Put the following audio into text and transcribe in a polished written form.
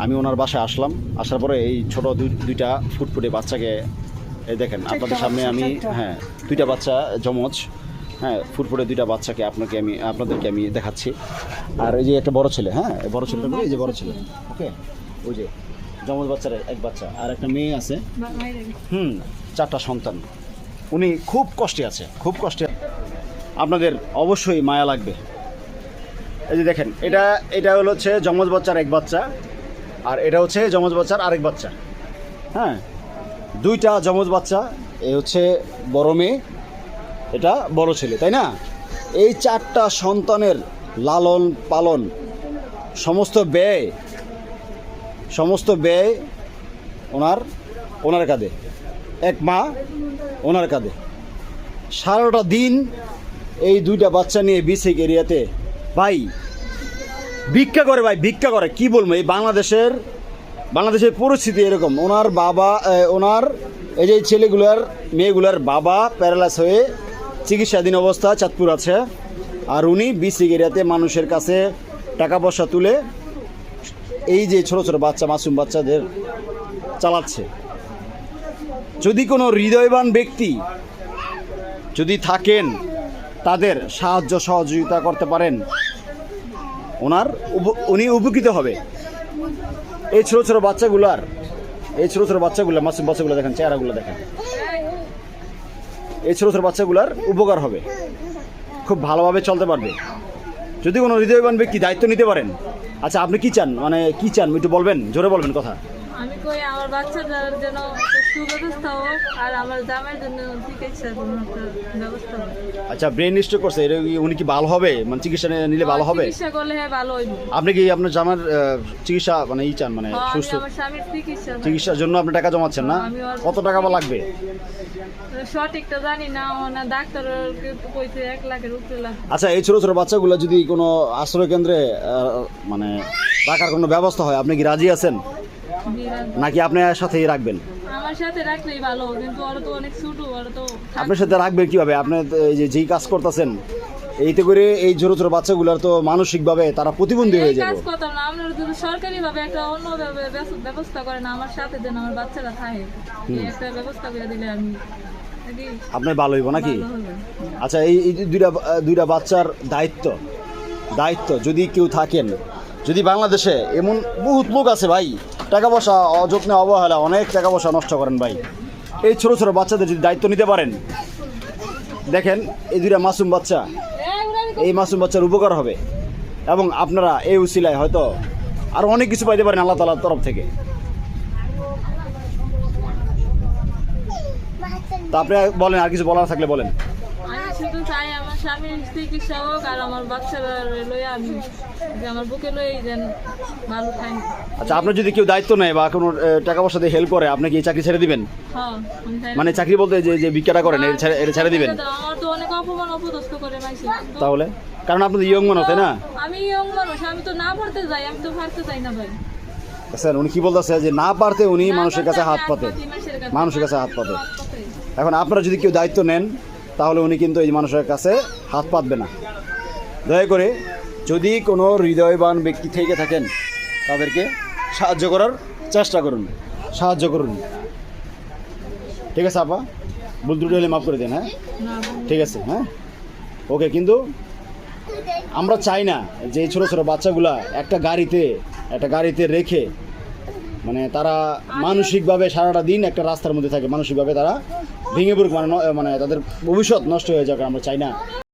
আমি ওনার বাসায় আসলাম, আসার পরে এই ছোট দুইটা ফুটফুটে বাচ্চাকে এই দেখেন আপনাদের সামনে আমি, হ্যাঁ দুইটা বাচ্চা যমজ, হ্যাঁ ফুটফুটে দুইটা বাচ্চাকে আপনাদেরকে আমি দেখাচ্ছি। আর এই যে একটা বড় ছেলে, হ্যাঁ বড় ছেলেটা, এই যে বড় ছেলে, ওকে ওই যে যমজ বাচ্চার এক বাচ্চা, আর একটা মেয়ে আছে, চারটা সন্তান। উনি খুব কষ্টে আছে, খুব কষ্টে। আপনাদের অবশ্যই মায়া লাগবে। এই যে দেখেন, এটা হচ্ছে যমজ বাচ্চার এক বাচ্চা, আর এটা হচ্ছে যমজ বাচ্চার আরেক বাচ্চা। হ্যাঁ দুইটা যমজ বাচ্চা, এ হচ্ছে বড় মেয়ে, এটা বড় ছেলে, তাই না? এই চারটা সন্তানের লালন পালন সমস্ত ব্যয় ওনার কাঁধে, এক মা ওনার কাঁধে। সারাটা দিন এই দুইটা বাচ্চা নিয়ে বিসিক এরিয়াতে ভাই ভিক্ষা করে, ভিক্ষা করে। কি বলবো, এই বাংলাদেশের পরিস্থিতি এরকম। ওনার বাবা, ওনার এই যে মেয়েগুলার বাবা প্যারালাইস হয়ে চিকিৎসাধীন অবস্থা চাঁদপুর আছে, আর উনি বিসিক এরিয়াতে মানুষের কাছে টাকা পয়সা তুলে এই যে ছোট ছোট বাচ্চা, মাসুম বাচ্চাদের চালাচ্ছে। যদি কোনো হৃদয়বান ব্যক্তি যদি থাকেন, তাদের সাহায্য সহযোগিতা করতে পারেন, উনি উপকৃত হবে। এই ছোট ছোট বাচ্চাগুলার মাসুম বাচ্চাগুলো দেখেন, চেহারাগুলো দেখেন, এই ছোট ছোট বাচ্চাগুলার উপকার হবে, খুব ভালোভাবে চলতে পারবে যদি কোনো হৃদয়বান ব্যক্তি দায়িত্ব নিতে পারেন। আচ্ছা আপনি কি চান, মানে কি চান একটু বলবেন, জোরে বলবেন কথা। আমি কই আমার বাচ্চাদের জন্য সুব্যবস্থা হোক, আর আমার জামাইয়ের জন্য চিকিৎসার কোনো ব্যবস্থা হোক। আচ্ছা ব্রেন স্ট্রোক করছে, এটা উনি কি ভালো হবে, মানে চিকিৎসা নিলে ভালো হবে? চিকিৎসা করলে হ্যাঁ ভালো হইব। আপনি কি আপনার জামার চিকিৎসা মানে চান, মানে সুস্থ আমার স্বামীর চিকিৎসার জন্য আপনি টাকা জমাচ্ছেন না? কত টাকা লাগবে সঠিকটা জানি না, মানে ডাক্তার কইছে 1 লাখের উপরে লাগবে। আচ্ছা এই ছোট ছোট বাচ্চাগুলো যদি কোনো আশ্রয় কেন্দ্রে মানে রাখার কোনো ব্যবস্থা হয়, আপনি কি রাজি আছেন নাকি আপনার সাথেই রাখবেন? আমার সাথে রাখলেই ভালো, কিন্তু ওরা তো অনেক ছোট, ওরা তো আপনার সাথে রাখবেন কিভাবে? আপনি যেই কাজ করতেছেন এইতে করে এই ছোট ছোট বাচ্চাগুলোর তো মানসিকভাবে তারা প্রতিবন্ধী হয়ে যাবে। কাজ করতাম না, আমরা যদি সরকারিভাবে একটা অন্যভাবে ব্যবস্থা করেন আমার সাথে, যেন আমার বাচ্চারা থাকে, একটা ব্যবস্থা করে দিলে আমি আপনার ভালো হইব নাকি? আচ্ছা এই দুইটা বাচ্চার দায়িত্ব যদি কেউ থাকেন, যদি বাংলাদেশে এমন বহুত লোক আছে ভাই, টাকা পয়সা অযত্নে অবহেলা অনেক টাকা পয়সা নষ্ট করেন ভাই, এই ছোট ছোট বাচ্চাদের যদি দায়িত্ব নিতে পারেন, দেখেন এই দুইটা মাসুম বাচ্চা, এই মাসুম বাচ্চার উপকার হবে, এবং আপনারা এই উসিলায় হয়তো আরো অনেক কিছু পাইতে পারেন আল্লাহ তাআলার তরফ থেকে। তা আপনি বলেন, আর কিছু বলার থাকলে বলেন। আমি শুধু চাই আমার স্বামীর চিকিৎসা হোক, আর আমার বাচ্চারা লইয়া আমি আমার বুকে লই যেন ভালো থাকি। আচ্ছা আপনার যদি কেউ দায়িত্ব নেয় বা কোনো টাকা পয়সা দিয়ে হেল্প করে, আপনি কি এই চাকরি ছেড়ে দিবেন? হ্যাঁ মানে চাকরি বলতে যে ভিক্ষাটা করেন, এটা ছেড়ে দিবেন? আমার তো অনেক অপমান অপদস্থ করে মাইছে। তাহলে কারণ আপনি তো ইয়ং মানুষ, তাই না? আমি ইয়ং মানুষ, আমি তো না পড়তে যাই, আমি তো পারতে চাই না ভাই। স্যার উনি কি বলতেছে যে না পারতে উনি মানুষের কাছে হাত পাতে। এখন আপনারা যদি কেউ দায়িত্ব নেন, তাহলে উনি কিন্তু এই মানুষের কাছে হাত পাতবে না। দয়া করে যদি কোনো হৃদয়বান ব্যক্তি থেকে থাকেন, তাদেরকে সাহায্য করার চেষ্টা করুন, ঠিক আছে আপা? ভুল ত্রুটি হলে মাফ করে দেন। হ্যাঁ ঠিক আছে, হ্যাঁ ওকে। কিন্তু আমরা চাই না যে এই ছোটো ছোটো বাচ্চাগুলা একটা গাড়িতে রেখে মানে তারা মানসিকভাবে সারাটা দিন একটা রাস্তার মধ্যে থাকে, মানসিকভাবে তারা ভেঙে পড়ুক, মানে তাদের ভবিষ্যৎ নষ্ট হয়ে যাক, আমরা চাই না।